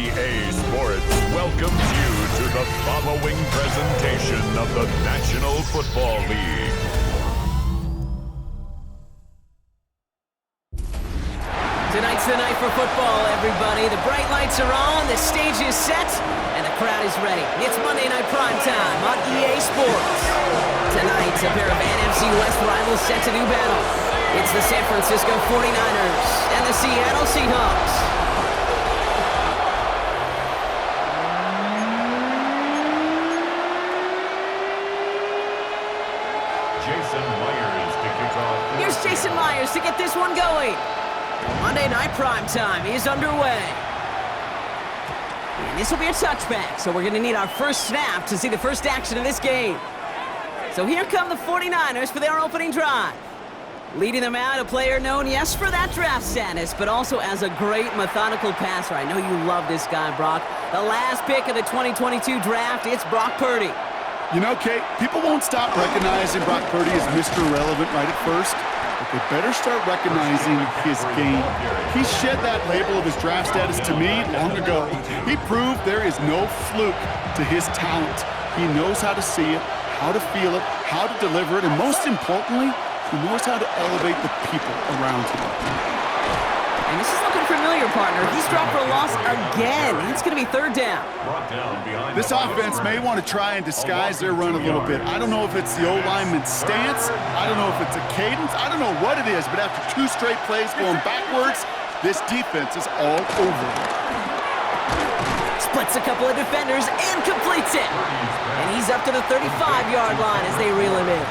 EA Sports welcomes you to the following presentation of the National Football League. Tonight's the night for football, everybody. The bright lights are on, the stage is set, and the crowd is ready. It's Monday Night Primetime on EA Sports. Tonight, a pair of NFC West rivals set to do battle. It's the San Francisco 49ers and the Seattle Seahawks. Jason Myers to kick off. Here's Jason Myers to get this one going. Monday Night Primetime is underway. And this will be a touchback, so we're going to need our first snap to see the first action of this game. So here come the 49ers for their opening drive. Leading them out, a player known, yes, for that draft status, but also as a great methodical passer. I know you love this guy, Brock. The last pick of the 2022 draft, it's Brock Purdy. You know, Kate, people won't stop recognizing Brock Purdy as Mr. Relevant right at first, but they better start recognizing his game. He shed that label of his draft status to me long ago. He proved there is no fluke to his talent. He knows how to see it, how to feel it, how to deliver it, and most importantly, he knows how to elevate the people around him. And this is looking familiar, partner. He's dropped for a loss again. It's going to be third down. This offense may want to try and disguise their run a little bit. I don't know if it's the O-lineman's stance. I don't know if it's a cadence. I don't know what it is, but after two straight plays going backwards, this defense is all over. Splits a couple of defenders and completes it. And he's up to the 35-yard line as they reel him in.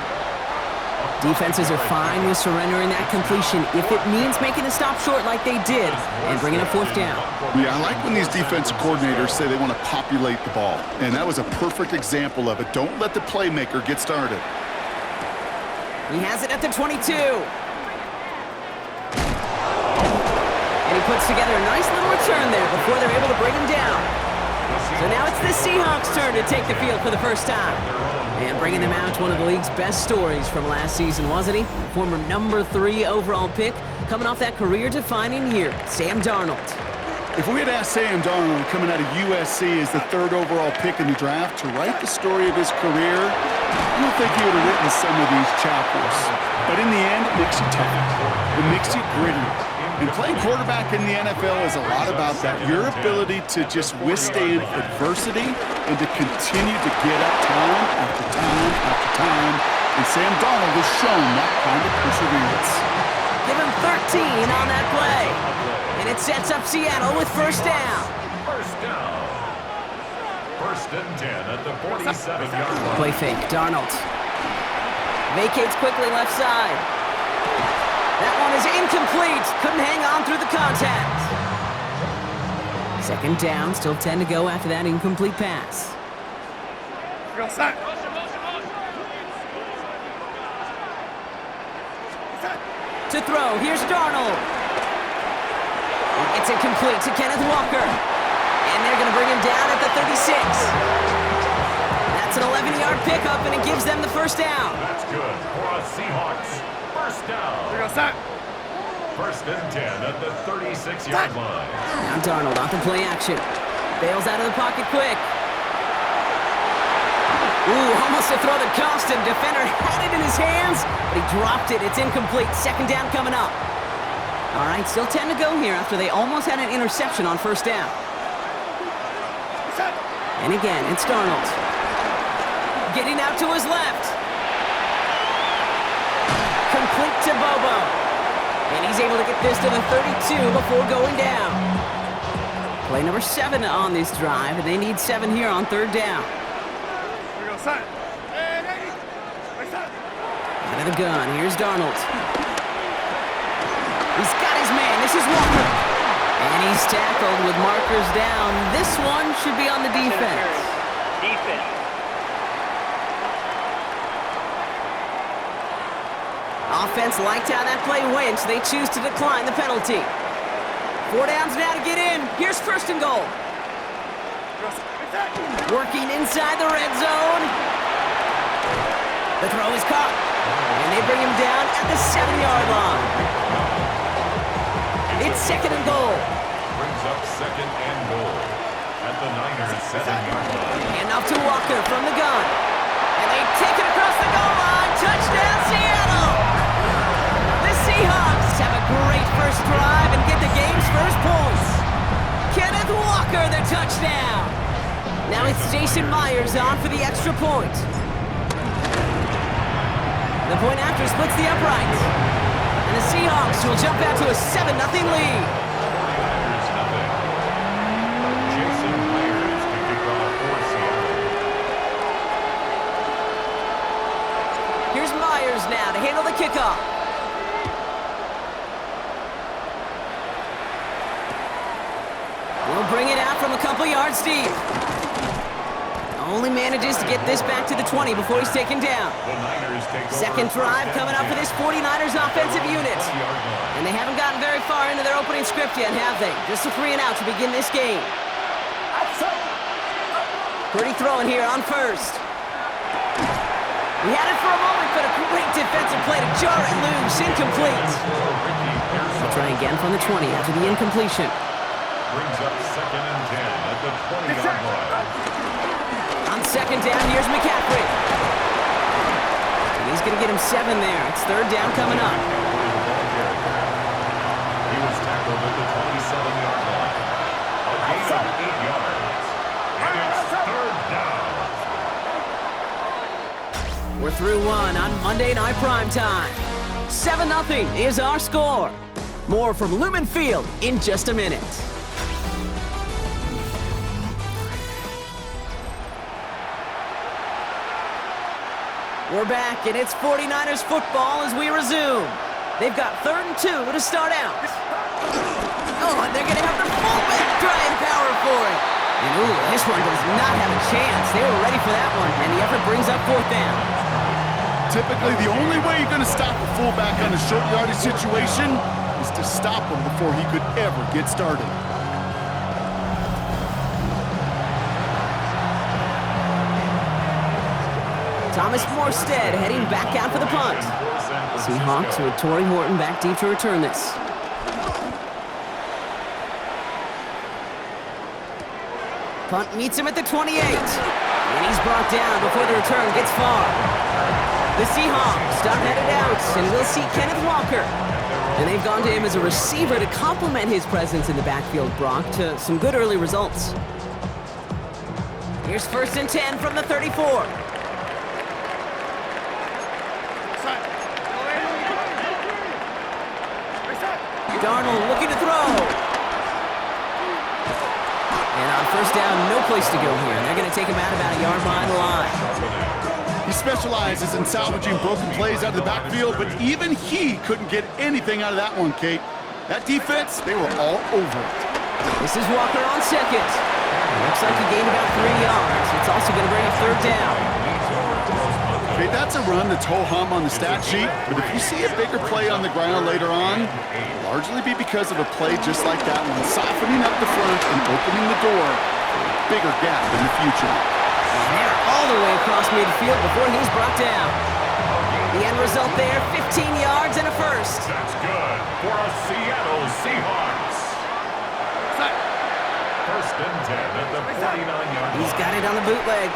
Defenses are fine with surrendering that completion if it means making a stop short like they did and bringing a fourth down. Yeah, I like when these defensive coordinators say they want to populate the ball. And that was a perfect example of it. Don't let the playmaker get started. He has it at the 22. And he puts together a nice little return there before they're able to bring him down. So now it's the Seahawks' turn to take the field for the first time. And bringing them out, one of the league's best stories from last season, wasn't he? Former number 3 overall pick, coming off that career-defining year, Sam Darnold. If we had asked Sam Darnold, coming out of USC as the 3rd overall pick in the draft, to write the story of his career, I don't think he would have written some of these chapters. But in the end, it makes you tough. It makes you grittier. And playing quarterback in the NFL is a lot about that. Your ability to just withstand adversity and to continue to get up time after time after time. And Sam Darnold has shown that kind of perseverance. Give him 13 on that play. And it sets up Seattle with first down. First down. First and 10 at the 47-yard line. Play fake, Darnold. Vacates quickly left side. That one is incomplete. Couldn't hang on through the contact. Second down, still 10 to go after that incomplete pass. To throw, here's Darnold. It's incomplete to Kenneth Walker. And they're going to bring him down at the 36. That's an 11-yard pickup, and it gives them the first down. That's good for a Seahawks. First down. First and 10 at the 36-yard line. Now Darnold off the play action. Bails out of the pocket quick. Ooh, almost a throw that cost him. Defender had it in his hands, but he dropped it. It's incomplete. Second down coming up. All right, still 10 to go here after they almost had an interception on first down. And again, it's Darnold. Getting out to his left. Complete to Bobo. And he's able to get this to the 32 before going down. Play number 7 on this drive, and they need 7 here on third down. Out of the gun, here's Darnold. He's got his man, this is Walker. And he's tackled with markers down. This one should be on the defense. Offense liked how that play went, so they choose to decline the penalty. 4 downs now to get in. Here's first and goal. Working inside the red zone. The throw is caught. And they bring him down at the 7-yard line. It's second and goal. Brings up second and goal. at the Niners' 7-yard line. And off to Walker from the gun. And they take it across the goal line. Touchdown, Seattle! The Seahawks have a great first drive and get the game's first points. Kenneth Walker, the touchdown. Now it's Jason Myers on for the extra point. The point after splits the uprights. And the Seahawks will jump out to a 7-0 lead. 49ers nothing. Jason Myers to kick off for Seattle. Here's Myers now to handle the kickoff. We'll bring it out from a couple yards deep. Only manages to get this back to the 20 before he's taken down. The Niners take over. Second drive coming up for this 49ers offensive unit. And they haven't gotten very far into their opening script yet, have they? Just a 3 and out to begin this game. Pretty throwing here on first. We had it for a moment, but a great defensive play to jar it loose. Incomplete. We'll try again from the 20 after the incompletion. Brings up 2nd and 10 at the 20-yard line. On second down, here's McCaffrey. And he's going to get him 7 there. It's third down coming up. He was tackled at the 27-yard line. A gain of 8 yards. And it's third down. We're through one on Monday Night Primetime. 7-0 is our score. More from Lumen Field in just a minute. We're back, and it's 49ers football as we resume. They've got 3rd and 2 to start out. Oh, and they're going to have the fullback trying power for it. And ooh, this one does not have a chance. They were ready for that one, and the effort brings up 4th down. Typically, the only way you're going to stop a fullback on a short yardage situation is to stop him before he could ever get started. Thomas Morstead heading back out for the punt. Seahawks with Torrey Horton back deep to return this. Punt meets him at the 28. And he's brought down before the return gets far. The Seahawks are headed out, and we'll see Kenneth Walker. And they've gone to him as a receiver to complement his presence in the backfield, Brock, to some good early results. Here's 1st and 10 from the 34. Darnold looking to throw. And on 1st down, no place to go here. They're going to take him out about a yard behind the line. He specializes in salvaging broken plays out of the backfield, but even he couldn't get anything out of that one, Kate. That defense, they were all over it. This is Walker on second. Looks like he gained about 3 yards. It's also going to bring up 3rd down. Okay, that's a run that's ho-hum on the stat sheet, but if you see a bigger play on the ground later on, it'll largely be because of a play just like that one, softening up the front and opening the door for a bigger gap in the future. And they're all the way across midfield before he's brought down. The end result there, 15 yards and a first. That's good for a Seattle Seahawks. 1st and 10 at the 49-yard line. He's got it on the bootleg.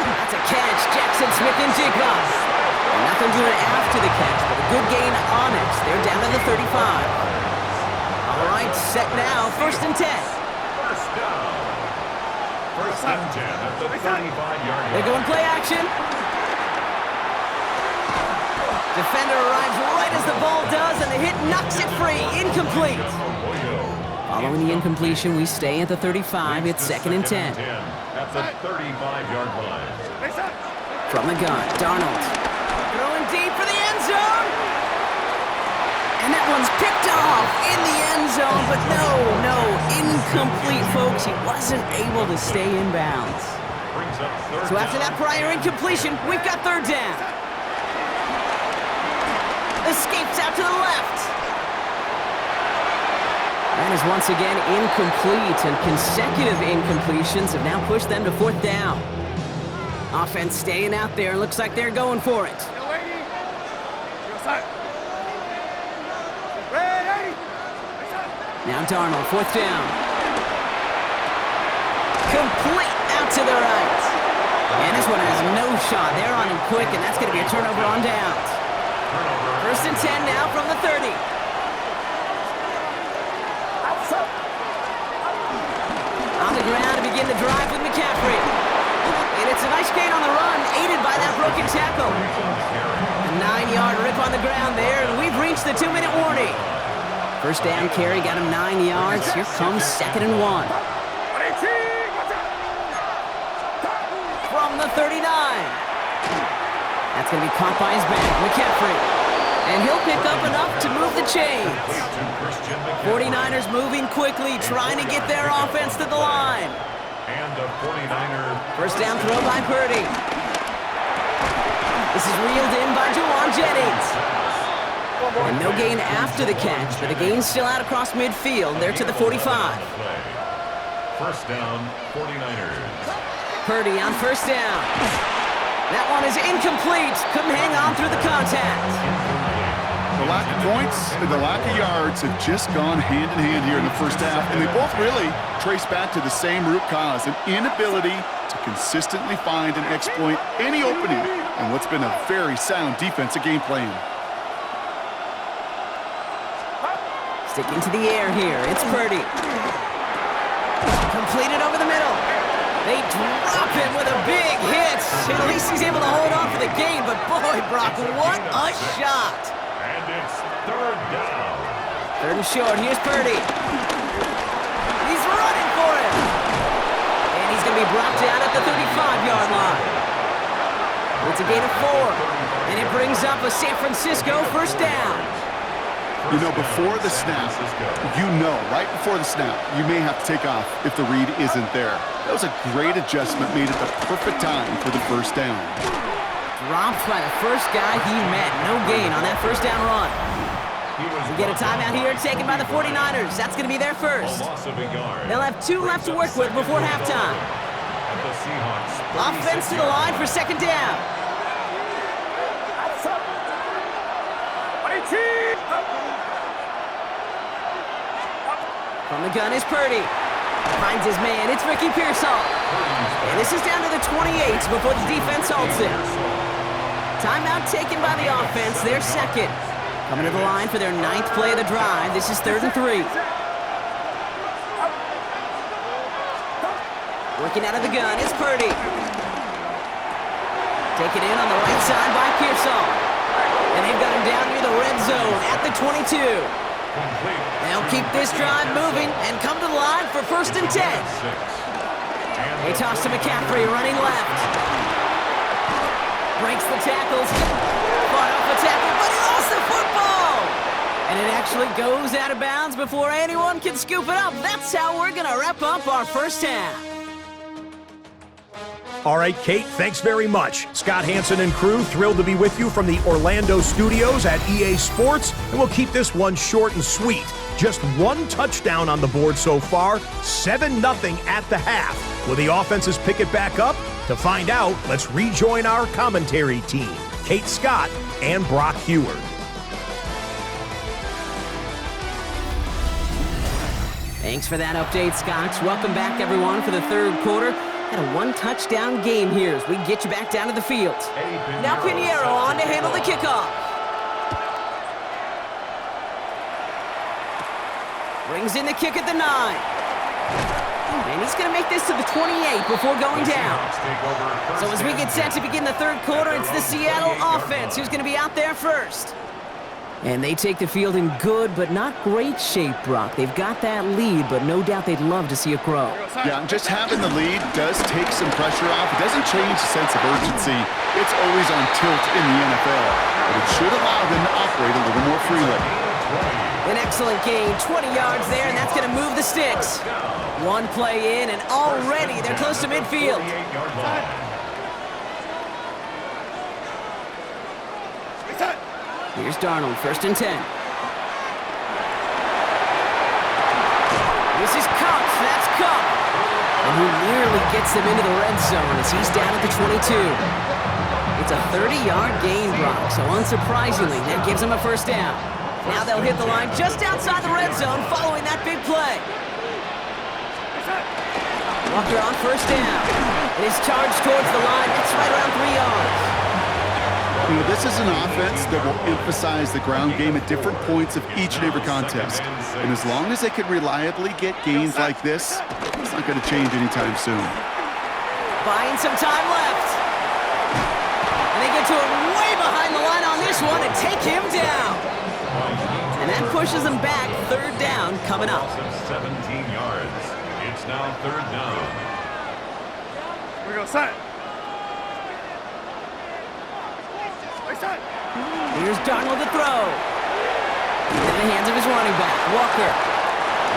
That's a catch. Jackson Smith-Njigba. Nothing doing after the catch, but a good gain on it. They're down to the 35. All right, set now. 1st and 10. First down. 1st and 10 at the 35-yard line. They're going play action. Defender arrives right as the ball does, and the hit knocks it free. Incomplete. Following the incompletion, we stay at the 35. It's 2nd and 10. At the 35-yard line. From the gun, Darnold. Throwing deep for the end zone. And that one's picked off in the end zone, but no, incomplete, folks. He wasn't able to stay in bounds. So after that prior incompletion, we've got 3rd down. Escapes out to the left. That is once again incomplete, and consecutive incompletions have now pushed them to 4th down. Offense staying out there. Looks like they're going for it. Now Darnold, 4th down. Complete out to the right. And this one has no shot. They're on him quick, and that's going to be a turnover on downs. 1st and 10 now from the 30. On the ground to begin the drive with McCaffrey. And it's a nice gain on the run, aided by that broken tackle. A 9-yard rip on the ground there, and we've reached the 2-minute warning. 1st down carry, got him 9 yards. Here comes 2nd and 1. From the 39. That's going to be caught by his back, McCaffrey. And he'll pick up enough to move the chains. 49ers moving quickly, trying to get their offense to the line. And the 49er. 1st down throw by Purdy. This is reeled in by Juwan Jennings. And no gain after the catch, but the gain's still out across midfield. They're to the 45. 1st down, 49ers. Purdy on 1st down. That one is incomplete. Couldn't hang on through the contact. The lack of points and the lack of yards have just gone hand in hand here in the 1st half, and they both really trace back to the same root cause, an inability to consistently find and exploit any opening in what's been a very sound defensive game plan. Sticking to the air here, it's Purdy. Completed over the middle. They drop him with a big hit. At least he's able to hold on for the game, but boy, Brock, what a shot. And it's 3rd down. 3rd and short, here's Purdy. He's running for it. And he's going to be brought down at the 35-yard line. It's a gain of 4. And it brings up a San Francisco 1st down. You know, before the snap, right before the snap, you may have to take off if the read isn't there. That was a great adjustment made at the perfect time for the 1st down. Dropped by the first guy he met. No gain on that 1st down run. We get a timeout here taken by the 49ers. That's going to be their first. They'll have 2 left to work with before halftime. Offense to the line for 2nd down. From the gun is Purdy. Finds his man. It's Ricky Pearsall. And this is down to the 28 before the defense halts it. Timeout taken by the offense. Their 2nd. Coming to the line for their 9th play of the drive. This is 3rd and 3. Working out of the gun is Purdy. Taken in on the right side by Pearsall. And they've got him down near the red zone at the 22. They'll keep this drive moving and come to the line for 1st and 10. They toss to McCaffrey running left. Breaks the tackles. Fought off the tackle, but he lost the football. And it actually goes out of bounds before anyone can scoop it up. That's how we're going to wrap up our 1st half. All right, Kate, thanks very much. Scott Hansen and crew, thrilled to be with you from the Orlando studios at EA Sports, and we'll keep this one short and sweet. Just 1 touchdown on the board so far, 7-0 at the half. Will the offenses pick it back up? To find out, let's rejoin our commentary team, Kate Scott and Brock Heward. Thanks for that update, Scott. Welcome back, everyone, for the 3rd quarter. Got a 1-touchdown game here as we get you back down to the field. Now Pinheiro on to handle the kickoff. Brings in the kick at the 9. And he's going to make this to the 28 before going down. So as we get set to begin the 3rd quarter, it's the Seattle offense who's going to be out there first. And they take the field in good but not great shape, Brock. They've got that lead, but no doubt they'd love to see it grow. Yeah, just having the lead does take some pressure off. It doesn't change the sense of urgency. It's always on tilt in the NFL, but it should allow them to operate a little more freely. An excellent gain, 20 yards there, and that's going to move the sticks. 1 play in, and already they're close to midfield. Here's Darnold, 1st and 10. This is Cup, that's Cup. And he nearly gets them into the red zone as he's down at the 22. It's a 30-yard gain, Brock, so unsurprisingly, that gives him a 1st down. Now they'll hit the line just outside the red zone following that big Walker on first down. It is charged towards the line. It's right around 3 yards. You know, this is an offense that will emphasize the ground game at different points of each and every contest. And as long as they can reliably get gains like this, it's not going to change anytime soon. Buying some time left. And they get to him way behind the line on this one and take him down. And that pushes them back. Third down coming up. 17 yards. It's now third down. We go set. Here's Darnold to throw. In the hands of his running back, Walker.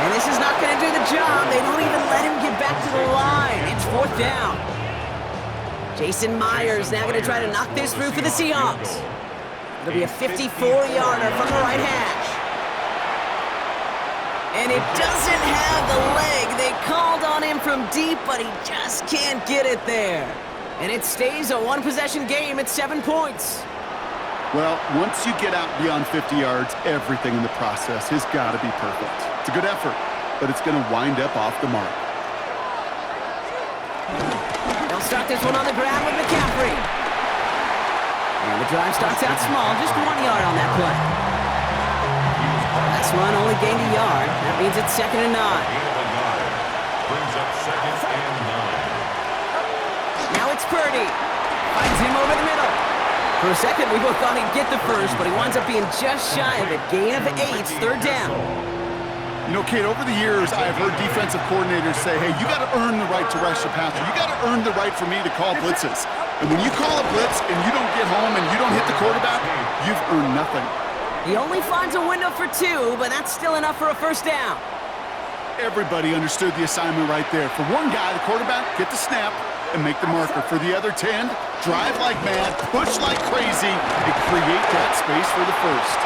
And this is not going to do the job. They don't even let him get back to the line. It's fourth down. Jason Myers now going to try to knock this through for the Seahawks. It'll be a 54-yarder from the right hash. And it doesn't have the leg. They called on him from deep, but he just can't get it there. And it stays a one-possession game at 7 points. Well, once you get out beyond 50 yards, everything in the process has got to be perfect. It's a good effort, but it's going to wind up off the mark. They'll start this one on the ground with McCaffrey. And the drive starts out small, just 1 yard on that play. Last run only gained a yard. That means it's 2nd and 9. Brings up 2nd and 9. Now it's Purdy. Finds him over the middle. For a second, we both thought he'd get the first, but he winds up being just shy of it. Gain of 8, third down. You know, Kate, over the years, I've heard defensive coordinators say, hey, you got to earn the right to rush the passer. You got to earn the right for me to call blitzes. And when you call a blitz and you don't get home and you don't hit the quarterback, you've earned nothing. He only finds a window for 2, but that's still enough for a first down. Everybody understood the assignment right there. For one guy, the quarterback, get the snap and make the marker. For the other 10, drive like mad, push like crazy, and create that space for the first.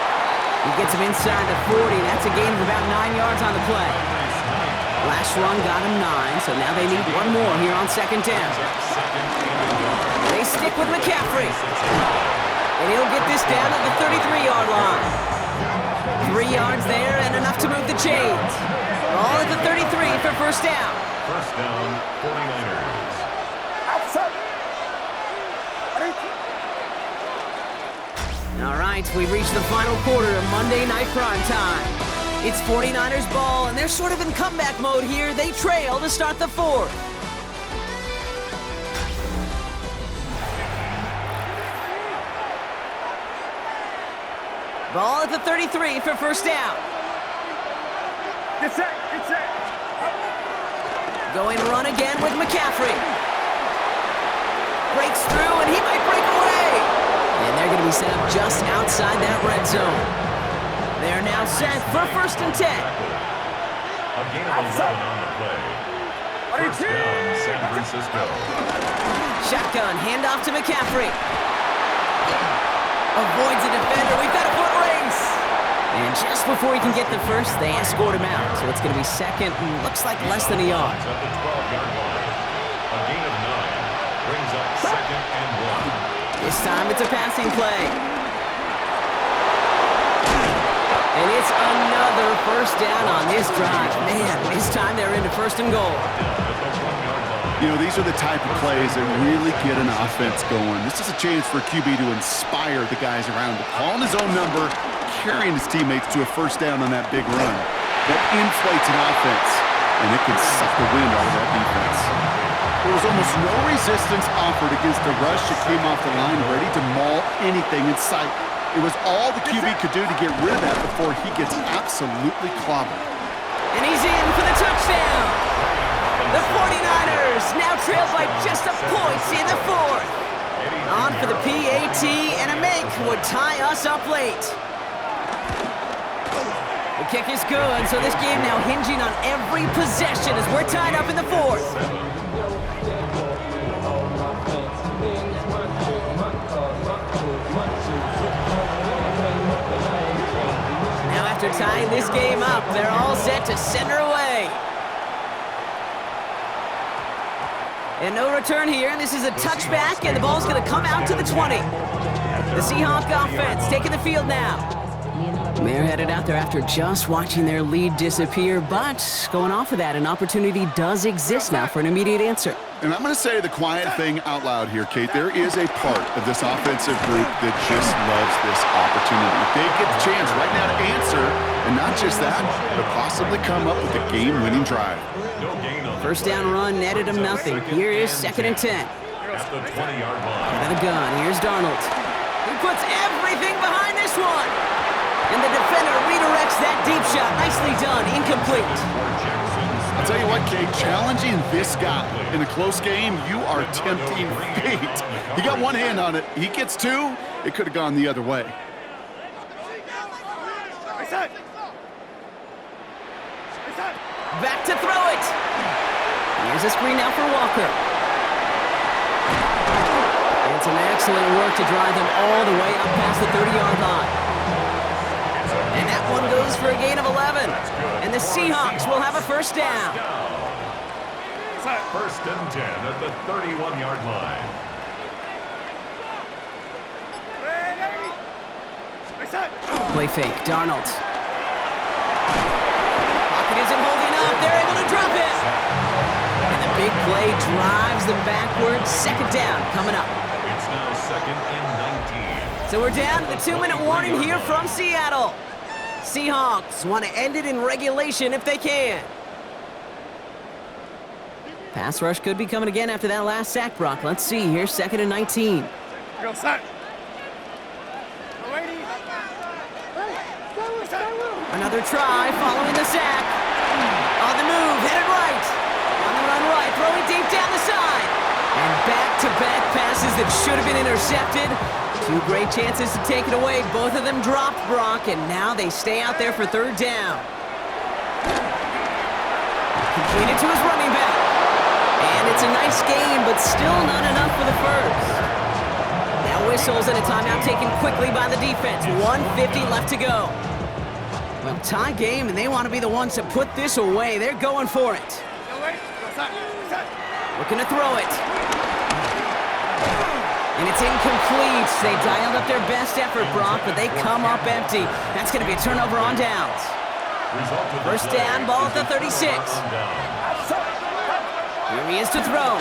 He gets him inside the 40. That's a gain of about 9 yards on the play. Last run got him 9, so now they need one more here on 2nd down. They stick with McCaffrey. And he'll get this down at the 33-yard line. 3 yards there and enough to move the chains. All at the 33 for first down. First down, 49ers. All right, we've reached the final quarter of Monday Night Prime Time. It's 49ers ball, and they're sort of in comeback mode here. They trail to start the 4th. Ball at the 33 for first down. Get set, get set. Going run again with McCaffrey. Breaks through, and he might break away. And they're going to be set up just outside that red zone. They're now set for 1st and 10. A gain of 11 on the play. First down, San Francisco. Shotgun, handoff to McCaffrey. Avoids the defender. We've got a foot race. And just before he can get the first, they escort him out. So it's going to be 2nd and looks like less than a yard. At the 12-yard line. A gain of 9 brings up 2nd and 1. This time it's a passing play. And it's another first down on this drive. Man, this time they're into 1st and goal. You know, these are the type of plays that really get an offense going. This is a chance for a QB to inspire the guys around him. Calling his own number, carrying his teammates to a first down on that big run. That inflates an offense, and it can suck the wind out of that defense. There was almost no resistance offered against the rush that came off the line ready to maul anything in sight. It was all the QB could do to get rid of that before he gets absolutely clobbered. And he's in for the touchdown. The 49ers now trail by just a point in the 4th. On for the PAT, and a make would tie us up late. The kick is good, so this game now hinging on every possession as we're tied up in the 4th. Now after tying this game up, they're all set to send her away. And no return here. This is a touchback, and the ball's going to come out to the 20. The Seahawks offense taking the field now. They're headed out there after just watching their lead disappear, but going off of that, an opportunity does exist now for an immediate answer. And I'm going to say the quiet thing out loud here, Kate. There is a part of this offensive group that just loves this opportunity. If they get the chance right now to answer, and not just that, but possibly come up with a game-winning drive. First down run netted him nothing. Here is 2nd and 10. At the 20-yard line. Out of the gun, here's Darnold. He puts everything behind this one. And the defender redirects that deep shot. Nicely done, incomplete. I'll tell you what, Kate, challenging this guy in a close game, you are tempting fate. He got one hand on it. He gets two, it could have gone the other way. Back to throw it. Here's a screen now for Walker. And some excellent work to drive them all the way up past the 30-yard line. And that one goes for a gain of 11. And the Seahawks will have a first down. First and 10 at the 31-yard line. Play fake, Darnold. Pocket isn't holding up. They're able to drop it. And the big play drives them backwards. 2nd down coming up. It's now 2nd and 19. So we're down to the 2-minute warning here from Seattle. Seahawks want to end it in regulation if they can. Pass rush could be coming again after that last sack, Brock. Let's see. Here's 2nd and 19. Go sack. Another try following the sack. On the move, headed right. On the run right, throwing deep down the side. And back-to-back passes that should have been intercepted. Two great chances to take it away. Both of them dropped, Brock, and now they stay out there for 3rd down. Completed to his running back. And it's a nice game, but still not enough for the first. Now whistles and a timeout taken quickly by the defense. 1:50 left to go. Well, tie game, and they want to be the ones to put this away. They're going for it. Looking to throw it. And it's incomplete. They dialed up their best effort, Brock, but they come up empty. That's going to be a turnover on downs. First down, ball at the 36. Here he is to throw.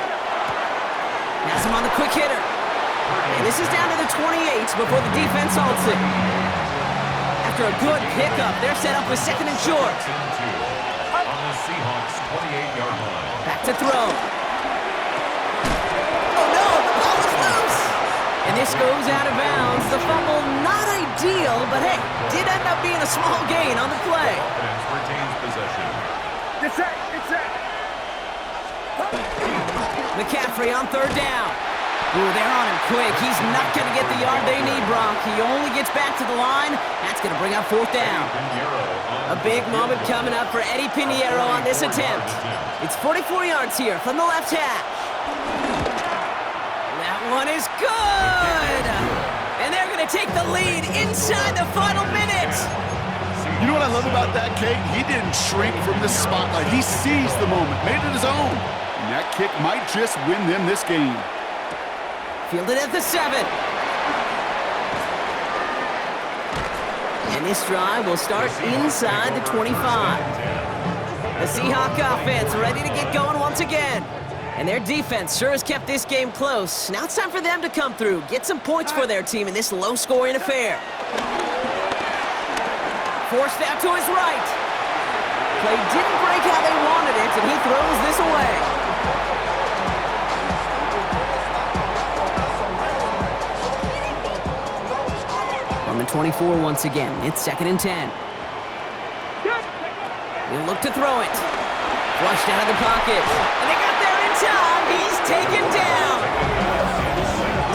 Has him on the quick hitter. And this is down to the 28 before the defense halts it. After a good pickup, they're set up with 2nd and short. On the Seahawks 28-yard line. Back to throw. Oh no, the ball is loose. And this goes out of bounds. The fumble not ideal, but hey, did end up being a small gain on the play. Offense retains possession. Get set, get set. McCaffrey on 3rd down. Ooh, they're on him quick. He's not going to get the yard they need, Brock. He only gets back to the line. That's going to bring up 4th down. A big moment coming up for Eddie Pinheiro on this attempt. It's 44 yards here from the left hash. That one is good. And they're going to take the lead inside the final minute. You know what I love about that, Kate? He didn't shrink from the spotlight. He seized the moment, made it his own. And that kick might just win them this game. Fielded at the 7. And this drive will start inside the 25. The Seahawk offense ready to get going once again. And their defense sure has kept this game close. Now it's time for them to come through, get some points for their team in this low-scoring affair. Forced out to his right. Play didn't break how they wanted it, and he throws this away. On the 24 once again, it's 2nd and 10. He'll look to throw it. Flushed out of the pocket. And they got there in time. He's taken down.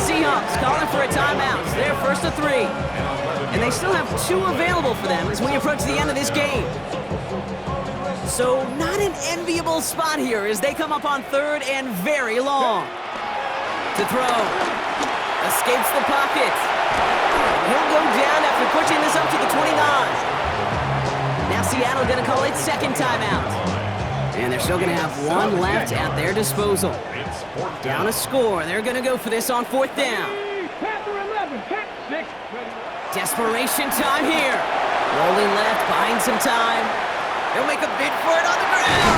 Seahawks calling for a timeout. They're 1st to 3. And they still have 2 available for them as we approach the end of this game. So not an enviable spot here as they come up on 3rd and very long. To throw. Escapes the pocket. He'll go down after pushing this up to the 29. Now Seattle going to call its 2nd timeout. And they're still going to have 1 left at their disposal. Down a score. They're going to go for this on 4th down. To Desperation time here. Rolling left, buying some time. He'll make a bid for it on the ground.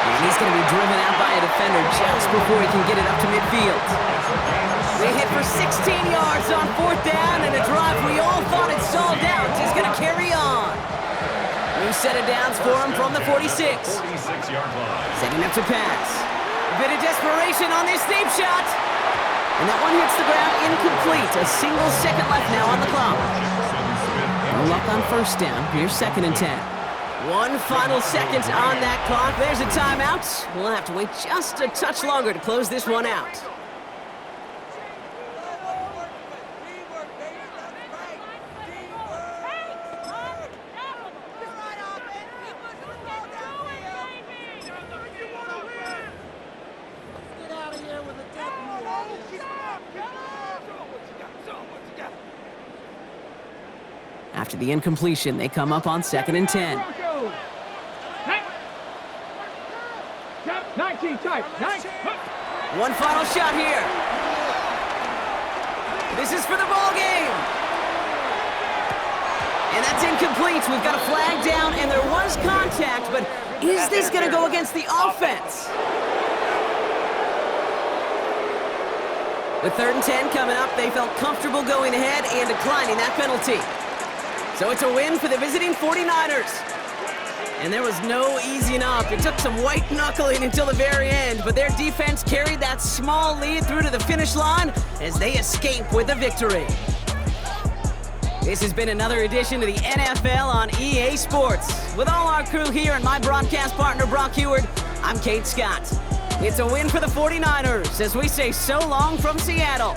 And he's going to be driven out by a defender just before he can get it up to midfield. They hit for 16 yards on 4th down, and a drive we all thought had stalled out is going to carry on. New set of downs for him from the 46. 46-yard line. Setting up to pass. A bit of desperation on this deep shot. And that one hits the ground incomplete. A single second left now on the clock. No luck on 1st down. Here's 2nd and 10. One final second on that clock. There's a timeout. We'll have to wait just a touch longer to close this one out. After the incompletion, they come up on 2nd and 10. 19 type. 19. One final shot here. This is for the ball game. And that's incomplete. We've got a flag down, and there was contact, but is this going to go against the offense? With 3rd and 10 coming up, they felt comfortable going ahead and declining that penalty. So it's a win for the visiting 49ers. And there was no easing up. It took some white knuckling until the very end, but their defense carried that small lead through to the finish line as they escape with a victory. This has been another edition of the NFL on EA Sports. With all our crew here and my broadcast partner, Brock Heward, I'm Kate Scott. It's a win for the 49ers as we say so long from Seattle.